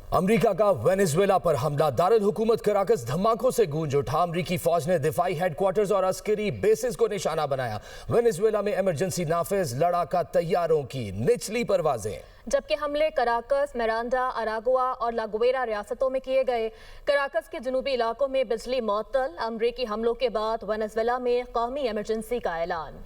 America का Venezuela पर हमला, दारुल हुकूमत कराकस धमाकों से गूंज उठा। अमेरिकी फौज ने दिफाई हेडक्वार्टर्स और अस्करी बेसिस को निशाना बनाया। वेनेजुएला में इमरजेंसी नाफिज, लड़ाका तैयारों की निचली परवाजें। जबकि हमले कराकस, मिरांडा, अरागुआ और लागुएरा रियासतों में किए गए। कराकस के जनूबी इलाकों में बिजली मुअत्तल। अमेरिकी हमलों के बाद वेनेजुएला में कौमी इमरजेंसी का ऐलान।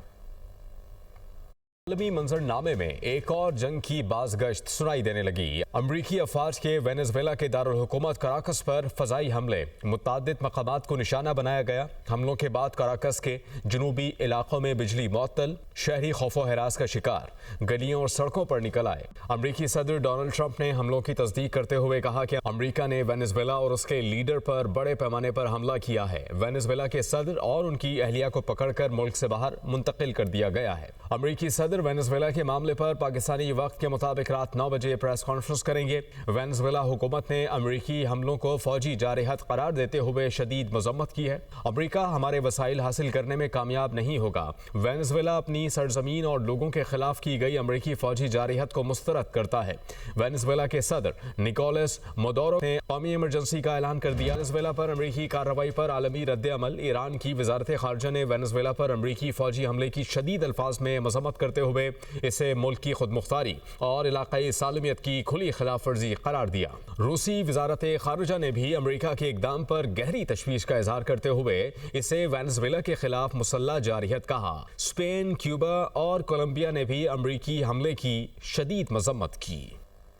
आलमी मंजरनामे में एक और जंग की बाज़गश्त सुनाई देने लगी। अमरीकी अफवाज के वेनेजुएला के दारुल हुकूमत कराकस पर फजाई हमले, मुतादिद मकामात को निशाना बनाया गया। हमलों के बाद कराकस के जनूबी इलाकों में बिजली मुअत्तल, शहरी खौफो हरास का शिकार, गलियों और सड़कों पर निकल आए। अमरीकी सदर डोनाल्ड ट्रंप ने हमलों की तस्दीक करते हुए कहा कि अमरीका ने वेनेजुएला और उसके लीडर पर बड़े पैमाने पर हमला किया है। वेनेजुएला के सदर और उनकी अहलिया को पकड़कर मुल्क से बाहर मुंतकिल कर दिया गया है। अमरीकी सदर वेनेजुएला के मामले पर पाकिस्तानी वक्त के मुताबिक रात 9 बजे प्रेस कॉन्फ्रेंस करेंगे। वेनेजुएला हुकूमत ने अमरीकी हमलों को फौजी जारहत करार देते हुए शदीद मजम्मत की है। अमरीका हमारे वसाइल हासिल करने में कामयाब नहीं होगा। वेनेजुएला अपनी सरजमीन और लोगों के खिलाफ की गई अमरीकी फौजी जारहत को मुस्तरद करता है। वेनेजुएला के सदर निकोलस मदुरो ने कौमी इमरजेंसी का ऐलान कर दिया। वेनेजुएला पर अमरीकी कार्रवाई पर आलमी रद्द-ए-अमल। ईरान की वजारत खारजा ने वेनेजुएला पर अमरीकी फौजी हमले की शदीद अल्फाज में मजम्मत करते हुए इसे मुल्क की खुदमुख्तारी और इलाकाई सालमियत की खुली खिलाफ वर्जी करार दिया। रूसी वजारत खारजा ने भी अमरीका के इकदाम पर गहरी तशवीश का इजहार करते हुए इसे वेनेजुएला के खिलाफ मुसल्लह जारहियत कहा। स्पेन, क्यूबा और कोलंबिया ने भी अमरीकी हमले की शदीद मजम्मत की।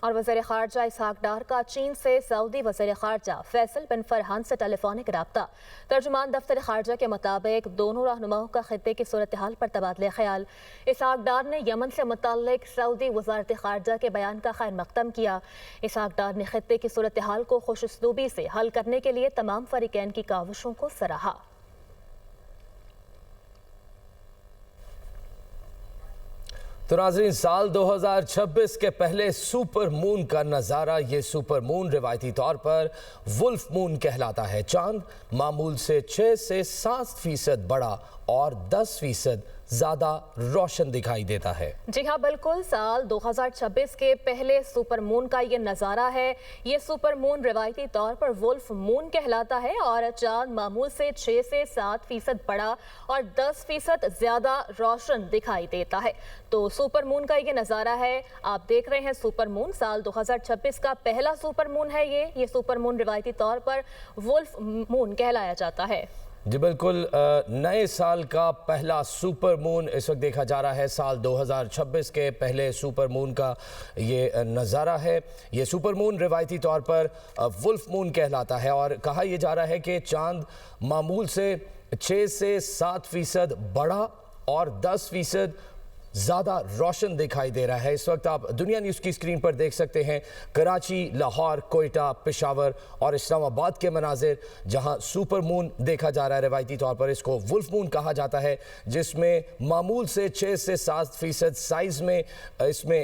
और वज़ीर ख़ारजा इसहाक डार का चीन से सऊदी वज़ीर ख़ारजा फैसल बिन फरहान से टेलीफोनिक रब्ता। तर्जुमान दफ्तर ख़ारजा के मुताबिक दोनों रहनुमाओं का खित्ते की सूरत हाल पर तबादला ख्याल। इसहाक डार ने यमन से मुतल्लिक सऊदी वज़ारत ख़ारजा के बयान का खैर मक़दम किया। इसहाक डार ने खित्ते की सूरत हाल को खुश उसलूबी से हल करने के लिए तमाम फ़रीक़ैन की काविशों को सराहा। तो नाज़रीन, साल 2026 के पहले सुपर मून का नज़ारा। ये सुपर मून रिवायती तौर पर वुल्फ मून कहलाता है। चांद मामूल से 6 से 7% बड़ा और 10% ज्यादा रोशन दिखाई देता है। जी हाँ, बिल्कुल। साल 2026 के पहले सुपर मून का ये नज़ारा है। ये सुपर मून रिवायती तौर पर वुल्फ मून कहलाता है और चांद मामूल से 6 से 7% बड़ा और 10% ज्यादा रोशन दिखाई देता है। तो सुपर मून का ये नज़ारा है, आप देख रहे हैं सुपर मून। साल 2026 का पहला सुपर मून है ये सुपर मून रिवायती तौर पर वुल्फ मून कहलाया जाता है। जी बिल्कुल, नए साल का पहला सुपर मून इस वक्त देखा जा रहा है। साल 2026 के पहले सुपर मून का ये नज़ारा है। ये सुपर मून रिवायती तौर पर वुल्फ मून कहलाता है और कहा यह जा रहा है कि चांद मामूल से 6 से 7% बड़ा और 10% ज़्यादा रोशन दिखाई दे रहा है। इस वक्त आप दुनिया न्यूज़ की स्क्रीन पर देख सकते हैं कराची, लाहौर, कोयटा, पेशावर और इस्लामाबाद के मनाजिर, जहां सुपर मून देखा जा रहा है। रिवायती तौर पर इसको वुल्फ मून कहा जाता है, जिसमें मामूल से 6 से 7% साइज़ में इसमें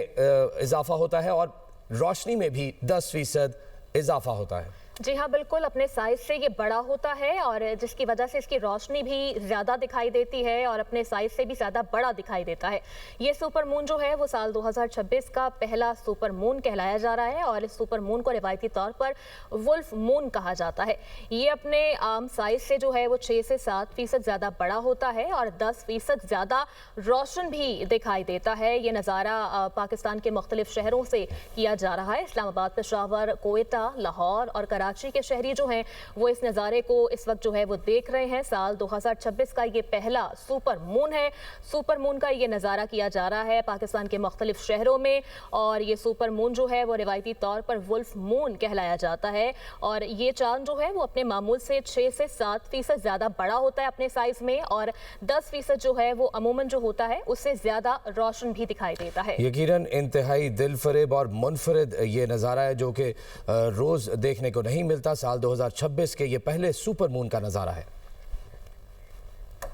इजाफा होता है और रोशनी में भी 10% इजाफा होता है। जी हाँ, बिल्कुल। अपने साइज से ये बड़ा होता है और जिसकी वजह से इसकी रोशनी भी ज़्यादा दिखाई देती है और अपने साइज से भी ज़्यादा बड़ा दिखाई देता है। ये सुपर मून जो है वो साल 2026 का पहला सुपर मून कहलाया जा रहा है और इस सुपर मून को रिवायती तौर पर वुल्फ मून कहा जाता है। ये अपने आम साइज से जो है वो 6 से 7% ज़्यादा बड़ा होता है और 10% ज़्यादा रोशन भी दिखाई देता है। ये नज़ारा पाकिस्तान के मुख्तलिफ शहरों से किया जा रहा है। इस्लामाबाद, पेशावर, कोयटा, लाहौर और कराची के शहरी जो हैं वो इस नज़ारे को इस वक्त जो है वो देख रहे हैं। साल 2026 का ये पहला सुपर मून है। सुपर मून का ये नज़ारा किया जा रहा है पाकिस्तान के मुख्तलिफ शहरों में और ये सुपर मून जो है वो रिवायती तौर पर वुल्फ मून कहलाया जाता है। और ये चांद जो है वो अपने मामूल से 6 से 7% ज़्यादा बड़ा होता है अपने साइज़ में और 10% जो है वो अमूमन जो होता है उससे ज़्यादा रोशन भी दिखाई देता है। यकीनन इंतहाई दिलफरेब और मुनफरिद ये नज़ारा है जो कि रोज़ देखने को नहीं मिलता। साल 2026 के ये पहले सुपर मून का नज़ारा है।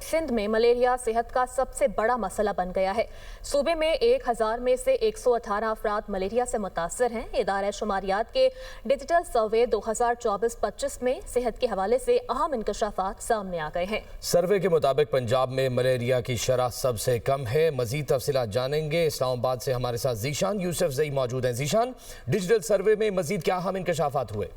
सिंध में मलेरिया सेहत का सबसे बड़ा मसला बन गया है। सूबे में 1000 में से 118 अफराद मलेरिया से मुतासर हैं। इदारा शुमारियात के डिजिटल सर्वे 2024-25 में सेहत के हवाले से अहम इंकशाफात सामने आ गए हैं। सर्वे के मुताबिक पंजाब में मलेरिया की शरह सबसे कम है। मजीद तफसीलात जानेंगे। इस्लामाबाद से हमारे साथ जीशान यूसुफजई मौजूद हैं। जीशान, डिजिटल सर्वे में मजीद क्या अहम इंकशाफात हुए?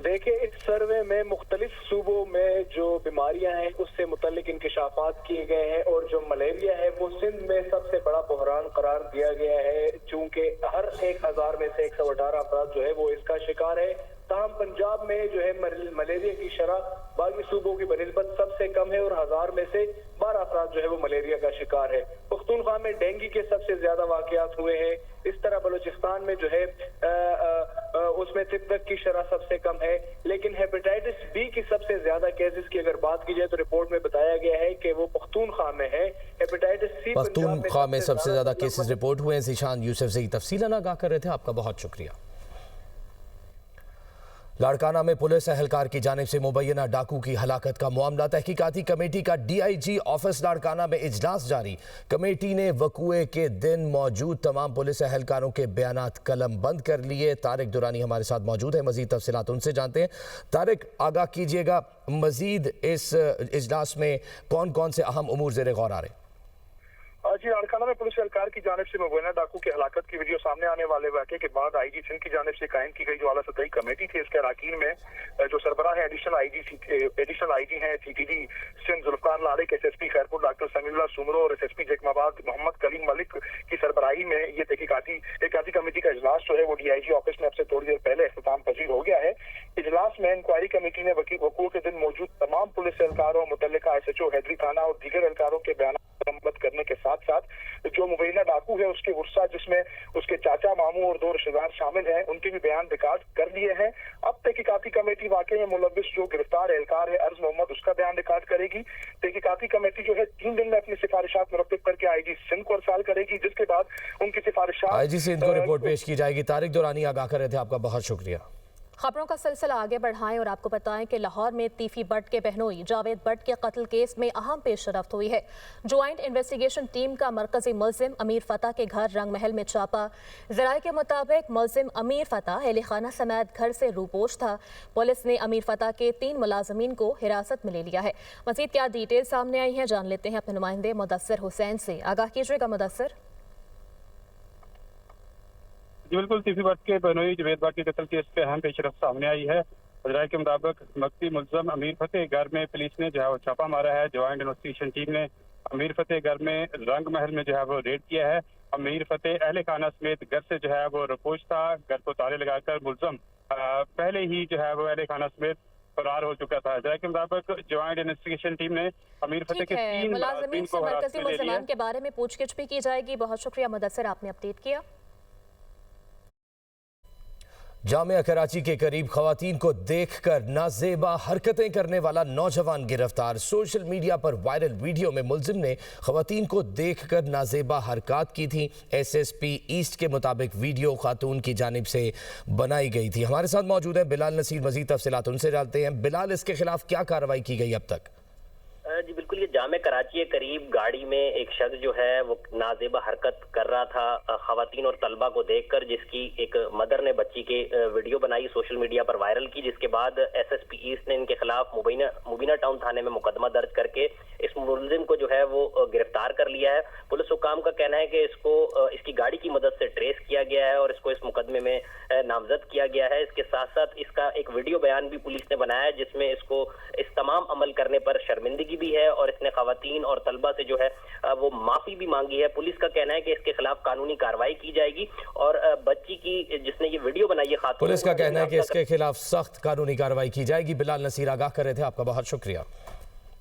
देखिए, इस सर्वे में मुख्तलिफ सूबों में जो बीमारियां हैं उससे मुतल्लिक इंकशाफात किए गए हैं और जो मलेरिया है वो सिंध में सबसे बड़ा बहरान करार दिया गया है, चूंकि हर 1000 में से 118 अफराद जो है वो इसका शिकार है। ताहम पंजाब में जो है मलेरिया की शरह बाकी सूबों की बनिस्बत सबसे कम है और 1000 में से 12 अफराद जो है वो मलेरिया का शिकार है। पख्तूनख्वा में डेंगू के सबसे ज्यादा वाकयात हुए हैं। इस तरह बलूचिस्तान में जो है उसमें तिब्बत की शरह सबसे कम है, लेकिन हेपेटाइटिस बी की सबसे ज्यादा केसेस की अगर बात की जाए तो रिपोर्ट में बताया गया है कि वो पख्तूनख्वा में है। हेपेटाइटिस सी पख्तूनख्वा में सबसे ज्यादा केसेस रिपोर्ट हुए हैं। जीशान यूसुफजई तफसीलन आगाह कर रहे थे, आपका बहुत शुक्रिया। लाड़काना में पुलिस एहलकार की जानिब से मुबैना डाकू की हलाकत का मामला। तहकीकाती कमेटी का DIG ऑफिस लाड़काना में इजलास जारी। कमेटी ने वकूए के दिन मौजूद तमाम पुलिस एहलकारों के बयानात कलम बंद कर लिए। तारिक दुरानी हमारे साथ मौजूद है, मजीद तफसीलात उनसे जानते हैं। तारिक, आगाह कीजिएगा, मजीद इस इजलास में कौन कौन से अहम उमूर ज़ेरे गौर आ रहे हैं? जी, लाड़काना में पुलिस एहलकार की जानिब से मुबैना डाकू की हलाकत की वीडियो सामने आने वाले वाक़े के बाद IG सिंध की जानिब से कायम की गई जो आला सतही कमेटी थी, इसके अरकान में जो सरबराह है एडिशनल IG हैं CTD Sindh Zulfiqar Larik, SSP Khairpur doctor Samiullah Soomro और SSP जैकमाबाद मोहम्मद कलीम मलिक की सरबराही में ये तहकीकाती कमेटी का इजलास जो है वो DIG ऑफिस में अब से थोड़ी देर पहले इख्तिताम पजीर हो गया है। इजलास में इंक्वायरी कमेटी ने वकूए के दिन मौजूद तमाम पुलिस एहलकारों, मुतल्लिका SHO हैदरी थाना और दीगर एहलकारों के बयान करने के साथ साथ जो मुबैना डाकू है उसके गुस्सा, जिसमें उसके चाचा, मामू और 2 रिश्तेदार शामिल हैं, उनके भी बयान रिकॉर्ड कर लिए हैं। अब तहकीकाती कमेटी वाकई में मुलव्विस जो गिरफ्तार एहलकार है अर्ज मोहम्मद, उसका बयान रिकॉर्ड करेगी। तहकीकाती कमेटी जो है 3 दिन में अपनी सिफारिशात मुरतब करके IG सिंध को अरसाल करेगी, जिसके बाद उनकी सिफारिशात IG सिंध को रिपोर्ट पेश की जाएगी। तारिक दुरानी आगाह कर रहे थे, आपका बहुत शुक्रिया। खबरों का सिलसिला आगे बढ़ाएं और आपको बताएं कि लाहौर में तीफी भट्ट के बहनोई जावेद भट्ट के कत्ल केस में अहम पेशरफ्त हुई है। ज्वाइंट इन्वेस्टिगेशन टीम का मरकजी मुल्जिम अमीर फतह के घर रंग महल में छापा। ज़राए के मुताबिक मुल्जिम अमीर फतह अहले खाना समेत घर से रूपोश था। पुलिस ने अमीर फतह के 3 मुलाजमीन को हिरासत में ले लिया है। मज़ीद क्या डिटेल सामने आई हैं, जान लेते हैं अपने नुमाइंदे मुदस्सिर हुसैन से। आगाह कीजिएगा मुदस्सिर। जी बिल्कुल, तीफी भट्ट के बहनोई जावेद भट्ट के कत्ल केस पे अहम पेशरफ्त सामने आई है। वज़राए के मुताबिक मकती मुल्ज़म अमीर फतेह घर में पुलिस ने जो है वो छापा मारा है। ज्वाइंट इन्वेस्टिगेशन टीम ने अमीर फतेह घर में रंग महल में जो है वो रेड किया है। अमीर फतेह अहले खाना समेत घर से जो है वो रपोश था। घर को ताले लगाकर मुल्ज़म पहले ही जो है वो अहले खाना समेत फरार हो चुका था। वज़राए के मुताबिक ज्वाइंट इन्वेस्टिगेशन टीम ने अमीर फतेह के 3 मुलाज़मीन से मरकजी मुल्ज़िमान के बारे में पूछगिछ भी की जाएगी। बहुत शुक्रिया मुदस्सिर, आपने अपडेट किया। जामिया कराची के करीब खवातीन को देखकर नाजेबा हरकतें करने वाला नौजवान गिरफ्तार। सोशल मीडिया पर वायरल वीडियो में मुल्जिम ने खवातीन को देखकर नाजेबा हरकत की थी। SSP ईस्ट के मुताबिक वीडियो खातून की जानिब से बनाई गई थी। हमारे साथ मौजूद है बिलाल नसीर, मजीद तफसीलात उनसे जानते हैं। बिलाल, इसके खिलाफ क्या कार्रवाई की गई अब तक? जी बिल्कुल, ये जामे कराची के करीब गाड़ी में एक शख्स जो है वो नाजेबा हरकत कर रहा था खवातीन और तलबा को देखकर, जिसकी एक मदर ने बच्ची के वीडियो बनाई, सोशल मीडिया पर वायरल की, जिसके बाद SSP ईस्ट ने इनके खिलाफ मुबीना टाउन थाने में मुकदमा दर्ज करके इस मुलजिम को जो है वो गिरफ्तार कर लिया है। पुलिस हुकाम का कहना है कि इसकी गाड़ी की मदद से ट्रेस किया गया है और इसको इस मुकदमे में नामजद किया गया है। इसके साथ साथ इसका एक वीडियो बयान भी पुलिस ने बनाया है, जिसमें इसको इस तमाम अमल करने पर शर्मिंदगी भी है और इसने खवातीन और तलबा से जो है वो माफी भी मांगी है। पुलिस का कहना है कि इसके खिलाफ कानूनी कार्रवाई की जाएगी और बच्ची की जिसने ये वीडियो बनाई है खातून, पुलिस का कहना है कि इसके खिलाफ सख्त कानूनी कार्रवाई की जाएगी। बिलाल नसीर आगाह कर रहे थे, आपका बहुत शुक्रिया।